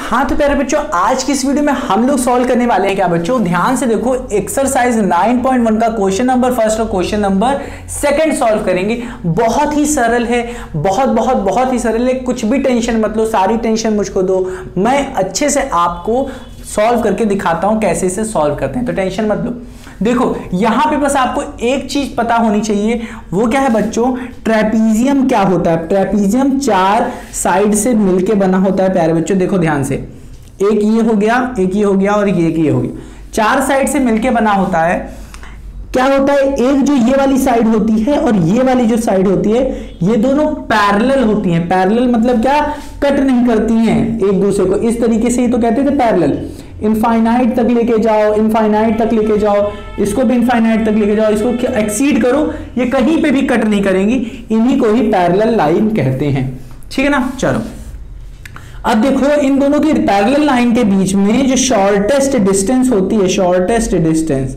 हाँ तो प्यारे बच्चों, आज की इस वीडियो में हम लोग सॉल्व करने वाले हैं क्या बच्चों, ध्यान से देखो। एक्सरसाइज 9.1 का क्वेश्चन नंबर फर्स्ट और क्वेश्चन नंबर सेकंड सॉल्व करेंगे। बहुत ही सरल है, बहुत ही सरल है। कुछ भी टेंशन मत लो, सारी टेंशन मुझको दो, मैं अच्छे से आपको सॉल्व करके दिखाता हूं कैसे इसे सॉल्व करते हैं, तो टेंशन मत लो। देखो यहां पे बस आपको एक चीज पता होनी चाहिए, वो क्या है बच्चों, ट्रेपीजियम क्या होता है। ट्रेपीजियम चार साइड से मिलके बना होता है प्यारे बच्चों। देखो ध्यान से, एक ये हो गया, एक ये हो गया और एक ये हो गया, चार साइड से मिलके बना होता है। क्या होता है, एक जो ये वाली साइड होती है और ये वाली जो साइड होती है, ये दोनों पैरेलल होती हैं। पैरेलल मतलब क्या, कट नहीं करती हैं एक दूसरे को, इस तरीके से ही तो कहते थे पैरेलल। इनफाइनाइट तक लेके जाओ, इनफाइनाइट तक लेके जाओ, इसको भी इनफाइनाइट तक लेके जाओ, इसको एक्सीड करो, ये कहीं पे भी कट नहीं करेंगी। इन्हीं को ही पैरेलल लाइन कहते हैं, ठीक है ना। चलो अब देखो, इन दोनों की पैरेलल लाइन के बीच में जो शॉर्टेस्ट डिस्टेंस होती है, शॉर्टेस्ट डिस्टेंस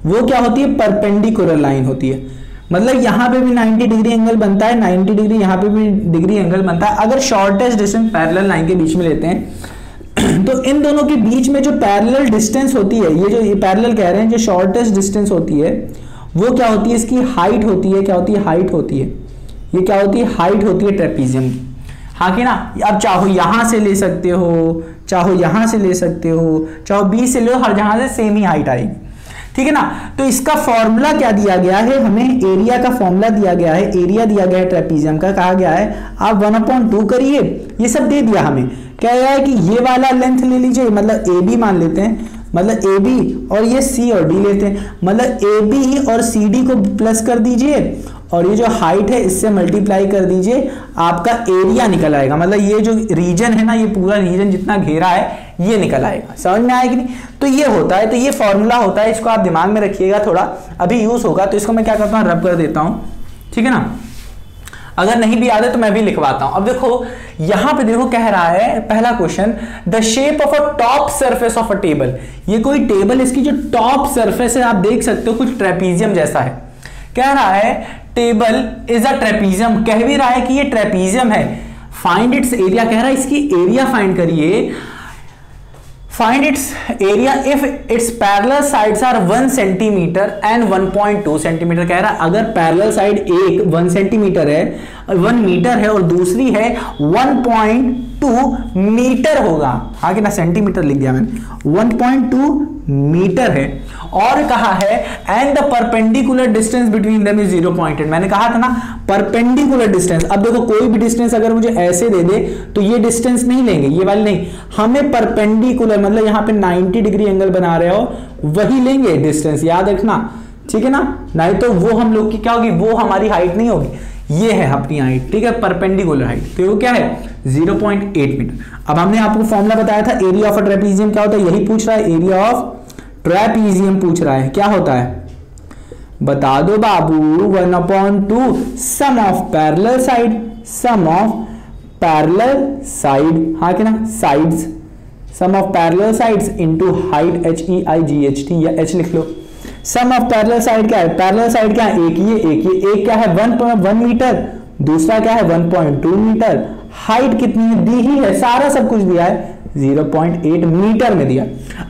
वो क्या होती है, परपेंडिकुलर लाइन होती है। मतलब यहां पे भी 90 डिग्री एंगल बनता है, 90 डिग्री यहां पे भी डिग्री एंगल बनता है। अगर शॉर्टेस्ट डिस्टेंस पैरेलल लाइन के बीच में लेते हैं तो इन दोनों के बीच में जो पैरेलल डिस्टेंस होती है, ये जो ये पैरेलल कह रहे हैं, जो शॉर्टेस्ट डिस्टेंस होती है वो क्या होती है, इसकी हाइट होती है। क्या होती है, हाइट होती है। ये क्या होती है, हाइट होती है ट्रेपीजियम की, हाँ कि ना। अब चाहो यहां से ले सकते हो, चाहो यहां से ले सकते हो, चाहो बी से लो, हर जहां से सेम ही हाइट आएगी, ठीक है ना। तो इसका फॉर्मूला क्या दिया गया है, हमें एरिया का फॉर्मूला दिया गया है, एरिया दिया गया है ट्रेपीजियम का, कहा गया है आप 1/2 करिए, ये सब दे दिया हमें। क्या है कि ये वाला लेंथ ले लीजिए, मतलब ए बी मान लेते हैं, मतलब ए बी और ये सी और डी लेते हैं, मतलब ए बी और सी डी को प्लस कर दीजिए और ये जो हाइट है इससे मल्टीप्लाई कर दीजिए, आपका एरिया निकल आएगा। मतलब ये जो रीजन है ना, ये पूरा रीजन जितना घेरा है ये निकल आएगा। समझ में आएगी नहीं, तो ये होता है, तो ये फॉर्मूला होता है, इसको आप दिमाग में रखिएगा, थोड़ा अभी यूज होगा। तो इसको मैं क्या करता हूँ, रब कर देता हूँ, ठीक है ना। अगर नहीं भी याद है तो मैं भी लिखवाता हूं। अब देखो यहां पे देखो, कह रहा है पहला question, the shape of a top surface of a table. ये कोई टेबल, इसकी जो टॉप सरफेस है आप देख सकते हो कुछ ट्रेपीजियम जैसा है। कह रहा है टेबल इज अ ट्रेपीजियम, कह भी रहा है कि ये ट्रेपीजियम है। फाइंड इट्स एरिया, कह रहा है इसकी एरिया फाइंड करिए। Find its area if its parallel sides are 1 centimetre and 1.2 centimetre. कह रहा है अगर पैरेलल साइड एक 1 सेंटीमीटर है, 1 मीटर है और दूसरी है 1.2 मीटर होगा, हाँ कि ना, सेंटीमीटर लिख दिया मैंने, 1.2 मीटर है। और कहा है and the perpendicular distance between them is 0.8। मैंने कहा था ना परपेंडिकुलर डिस्टेंस। अब देखो कोई भी डिस्टेंस अगर मुझे ऐसे दे दे तो ये डिस्टेंस नहीं लेंगे, ये वाली नहीं, हमें परपेंडिकुलर मतलब यहां पे 90 डिग्री एंगल बना रहे हो वही लेंगे डिस्टेंस, याद रखना, ठीक है ना। नहीं तो वो हम लोग की क्या होगी, वो हमारी हाइट नहीं होगी, ये है अपनी हाइट, ठीक है, परपेंडिकुलर हाइट। तो वो क्या है, 0.8 मीटर। अब हमने आपको फॉर्मूला बताया था एरिया ऑफ अ ट्रेपीजियम क्या होता है, यही पूछ रहा है, एरिया ऑफ ट्रेपीजियम पूछ रहा है, क्या होता है बता दो बाबू, 1/2 sum of parallel side, sum of parallel side, हाँ कि ना, sides, sum of parallel sides into height, HEIGHT या H लिख लो। सम ऑफ पैरेलल साइड क्या है, पैरेलल साइड क्या है, एक ये एक क्या है 1 मीटर, दूसरा क्या है 1.2 मीटर, हाइट कितनी है दी ही है, सारा सब कुछ दिया है 0.8 मीटर में दिया।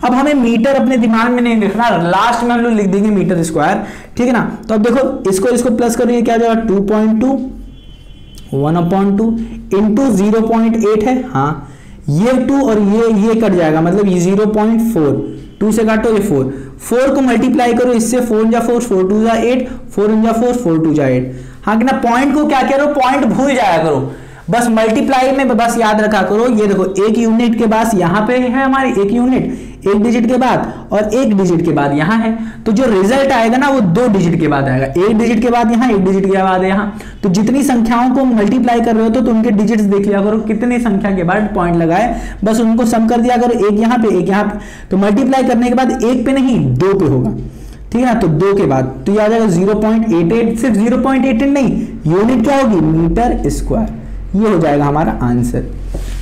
अब हमें मीटर अपने दिमाग में नहीं लिखना, लास्ट में हम लोग लिख देंगे मीटर स्क्वायर, ठीक है ना। तो अब देखो इसको प्लस करिए, क्या जाएगा 2.2 1/2 इंटू 0.8 है, हाँ ये 2 और ये कट जाएगा, मतलब ये 0.4, 2 से काटो ये 4 को मल्टीप्लाई करो इससे, 4 जा 4, 4 2 जा 8, 4 जा 4, 4 2 जा 8, हाँ कि ना। पॉइंट को क्या करो, पॉइंट भूल जाया करो, बस मल्टीप्लाई में बस याद रखा करो। ये देखो एक यूनिट के बाद यहां पे है हमारी, एक यूनिट एक डिजिट के बाद और एक डिजिट के बाद यहां है, तो जो रिजल्ट आएगा ना वो 2 डिजिट के बाद आएगा, एक डिजिट के बाद यहां, एक डिजिट के बाद यहां। तो जितनी संख्याओं को मल्टीप्लाई कर रहे हो तो उनके डिजिट्स देख लिया करो, कितनी संख्या के बाद पॉइंट लगाए, बस उनको सम कर दिया करो, एक यहां पे एक यहां पे। तो मल्टीप्लाई करने के बाद एक पे नहीं 2 पे होगा, ठीक है ना। तो 2 के बाद तो ये आ जाएगा 0.88, सिर्फ 0.88 नहीं, यूनिट क्या होगी, मीटर स्क्वायर। ये हो जाएगा हमारा आंसर,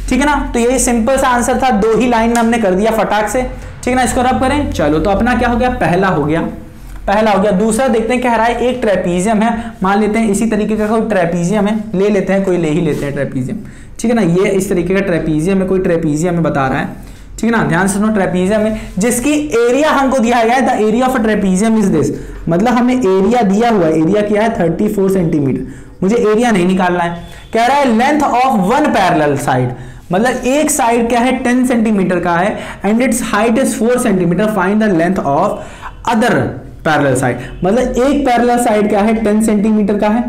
ठीक है ना। तो ये सिंपल सा आंसर था, 2 ही लाइन में हमने कर दिया फटाक से, ठीक है ना। इसको रब करें, चलो तो अपना क्या हो गया, पहला हो गया। दूसरा देखते हैं, कह रहा है एक ट्रेपीजियम है, मान लेते हैं इसी तरीके का कोई ट्रेपीजियम है, ले लेते हैं, कोई ले ही लेते हैं ट्रेपीजियम, ठीक है ना। ये इस तरीके का ट्रेपीजियम है, कोई ट्रेपीजियम में बता रहा है, ठीक है ना, ध्यान से सुनो। ट्रेपीजियम में जिसकी एरिया हमको दिया गया है, the area of a trapezium is this, मतलब हमें एरिया दिया हुआ है, एरिया क्या है 34 सेंटीमीटर, मुझे एरिया नहीं निकालना है। कह रहा है length of one parallel side, मतलब एक साइड क्या है 10 सेंटीमीटर का है and it's height is 4 centimetre, find the length of other parallel side, मतलब एक पैरेलल साइड क्या है 10 सेंटीमीटर का है,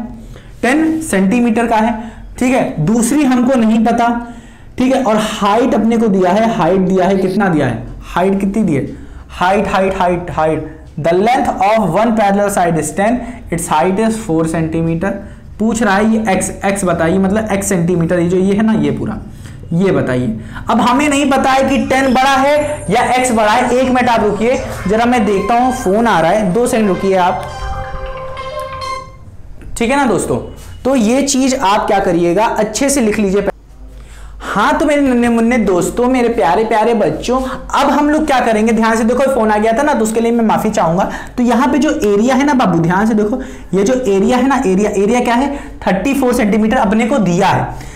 10 सेंटीमीटर का है, ठीक है। दूसरी हमको नहीं पता, ठीक है, और हाइट अपने को दिया है, हाइट दिया है, कितना दिया है, हाइट कितनी दी है, height height height height the length of one parallel side is 10, it's height is 4 centimetre. पूछ रहा है ये x बताइए, मतलब x सेंटीमीटर, ये जो ये है ना ये पूरा, ये बताइए। अब हमें नहीं पता है कि 10 बड़ा है या x बड़ा है। 1 मिनट आप रुकिए जरा, मैं देखता हूं, फोन आ रहा है, 2 सेकंड रुकिए आप, ठीक है ना दोस्तों। तो ये चीज आप क्या करिएगा, अच्छे से लिख लीजिए। हाँ तो मेरे नन्हे मुन्ने दोस्तों, मेरे प्यारे प्यारे बच्चों, अब हम लोग क्या करेंगे, ध्यान से देखो, फोन आ गया था ना तो उसके लिए मैं माफी चाहूंगा। तो यहाँ पे जो एरिया है ना बाबू, ध्यान से देखो, ये जो एरिया है ना, एरिया क्या है 34 सेंटीमीटर अपने को दिया है।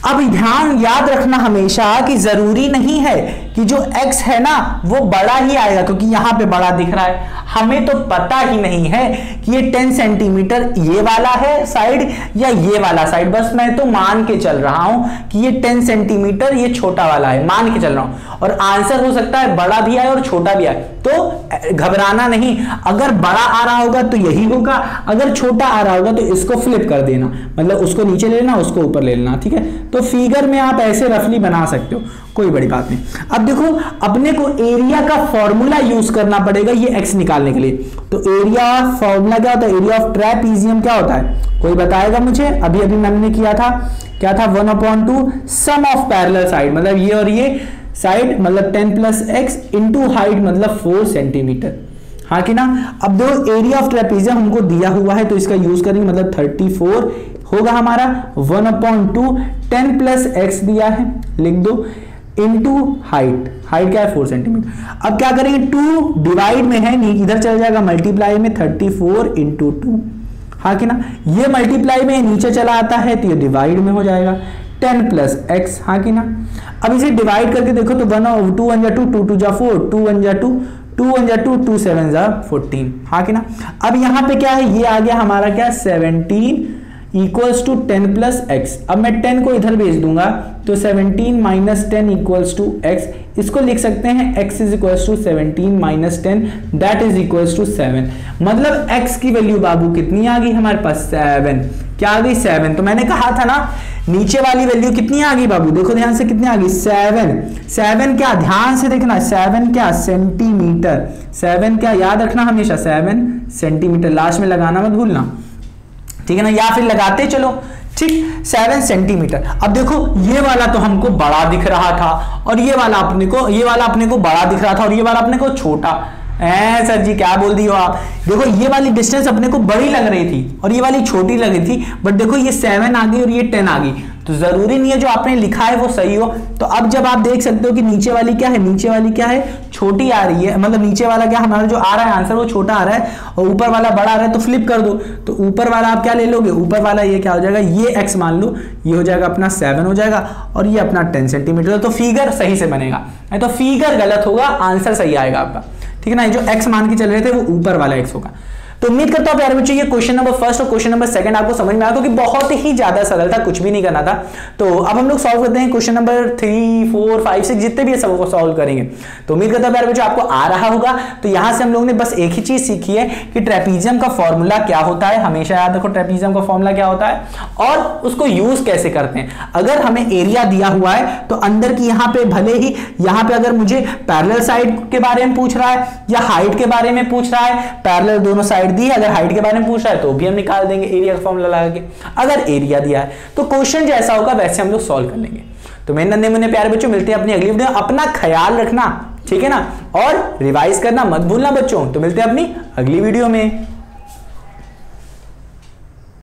अब ध्यान याद रखना हमेशा कि जरूरी नहीं है कि जो x है ना वो बड़ा ही आएगा, क्योंकि यहां पे बड़ा दिख रहा है, हमें तो पता ही नहीं है कि ये 10 सेंटीमीटर ये वाला है साइड या ये वाला साइड। बस मैं तो मान के चल रहा हूं कि ये 10 सेंटीमीटर ये छोटा वाला है, मान के चल रहा हूं, और आंसर हो सकता है बड़ा भी आए और छोटा भी आए, तो घबराना नहीं। अगर बड़ा आ रहा होगा तो यही होगा, अगर छोटा आ रहा होगा तो इसको फ्लिप कर देना, मतलब उसको नीचे ले लेना, उसको ऊपर ले लेना, ठीक है। तो फिगर में आप ऐसे रफली बना सकते हो, कोई बड़ी बात नहीं। अब देखो, अपने को एरिया का फॉर्मूला यूज करना पड़ेगा ये x निकालने के लिए। तो एरिया फॉर्मूला क्या होता है, एरिया ऑफ ट्रेपीजियम क्या होता है, कोई बताएगा मुझे? अभी अभी मैंने किया था, क्या था, 1/2 सम ऑफ पैरेलल साइड, मतलब ये और ये साइड, मतलब 10 + x इंटू हाइट, मतलब 4 सेंटीमीटर, हाँ कि ना। अब दो एरिया ऑफ ट्रेपीजियम हमको दिया हुआ है तो इसका यूज करेंगे, मतलब 34 होगा हमारा 1/2, 10 + x दिया है, लिख दो, इनटू हाइट क्या है 4 सेंटीमीटर। अब क्या करेंगे, 2 डिवाइड में है, नहीं इधर चला जाएगा मल्टीप्लाई में, 34 × 2, हाँ कि ना। ये मल्टीप्लाई में नीचे चला आता है तो ये डिवाइड में हो जाएगा, 10 + x, हाँ कि ना। अब इसे डिवाइड करके देखो तो 2 1 जा 2, 2 2 जा 4, 2 1 जा 2, 2 1 जा 2, 2 7 जा 14, हाँ कि ना। अब यहाँ पे क्या है, ये आ गया हमारा क्या 17 = 10 + x। अब मैं 10 को इधर भेज दूंगा तो 17 - 10 = x, इसको लिख सकते हैं x = 17 - 10 दैट इज 7। मतलब x की वैल्यू बाबू कितनी आ गई हमारे पास, 7। क्या आ गई, 7। तो मैंने कहा था ना नीचे वाली वैल्यू कितनी आ गई बाबू, देखो ध्यान से कितनी आ गई, 7 क्या, ध्यान से देखना, 7 क्या सेंटीमीटर, 7 क्या, याद रखना हमेशा 7 सेंटीमीटर, लास्ट में लगाना मत भूलना, ठीक है ना, या फिर लगाते चलो, ठीक, 7 सेंटीमीटर। अब देखो ये वाला तो हमको बड़ा दिख रहा था और ये वाला अपने को बड़ा दिख रहा था और ये वाला अपने को छोटा। सर जी क्या बोल दी हो आप, देखो ये वाली डिस्टेंस अपने को बड़ी लग रही थी और ये वाली छोटी लग रही थी, बट देखो ये 7 आ गई और ये 10 आ गई, तो जरूरी नहीं है जो आपने लिखा है वो सही हो। तो अब जब आप देख सकते हो कि नीचे वाली क्या है, नीचे वाली क्या है, छोटी आ रही है, मतलब नीचे वाला क्या हमारा जो आ रहा है आंसर वो छोटा आ रहा है और ऊपर वाला बड़ा आ रहा है, तो फ्लिप कर दो, तो ऊपर वाला आप क्या ले लोगे, ऊपर वाला ये क्या हो जाएगा, ये x मान लो, ये हो जाएगा अपना 7 हो जाएगा और ये अपना 10 सेंटीमीटर, तो फिगर सही से बनेगा, नहीं तो फिगर गलत होगा, आंसर सही आएगा आपका, ठीक है ना। जो x मान के चल रहे थे वो ऊपर वाला x होगा। तो उम्मीद करता हूं प्यारे बच्चों ये क्वेश्चन नंबर फर्स्ट और क्वेश्चन नंबर सेकंड आपको समझ में आया, क्योंकि बहुत ही ज्यादा सरल था, कुछ भी नहीं करना था। तो अब हम लोग सॉल्व करते हैं क्वेश्चन नंबर 3 4 5 6 जितने भी है सबको सॉल्व करेंगे। तो उम्मीद करता हूं प्यारे बच्चों आपको आ रहा होगा। तो यहां से हम लोग ने बस एक ही चीज सीखी है कि ट्रेपीजियम का फॉर्मूला क्या होता है, हमेशा याद रखो ट्रेपीजियम का फॉर्मूला क्या होता है और उसको यूज कैसे करते हैं। अगर हमें एरिया दिया हुआ है तो अंदर की यहाँ पे भले ही यहाँ पे अगर मुझे पैरेलल साइड के बारे में पूछ रहा है या हाइट के बारे में पूछ रहा है, पैरेलल दोनों साइड दी है, अगर हाइट के बारे में पूछ रहा है तो भी हम निकाल देंगे एरिया का फॉर्मूला लगा के। अगर एरिया दिया है तो क्वेश्चन जैसा होगा वैसे हम लोग सॉल्व कर लेंगे। तो मेरे नन्हे मुन्ने प्यारे बच्चों मिलते हैं अपनी अगली वीडियो, अपना ख्याल रखना, ठीक है ना, और रिवाइज करना मत भूलना बच्चों। तो मिलते हैं अपनी अगली वीडियो में।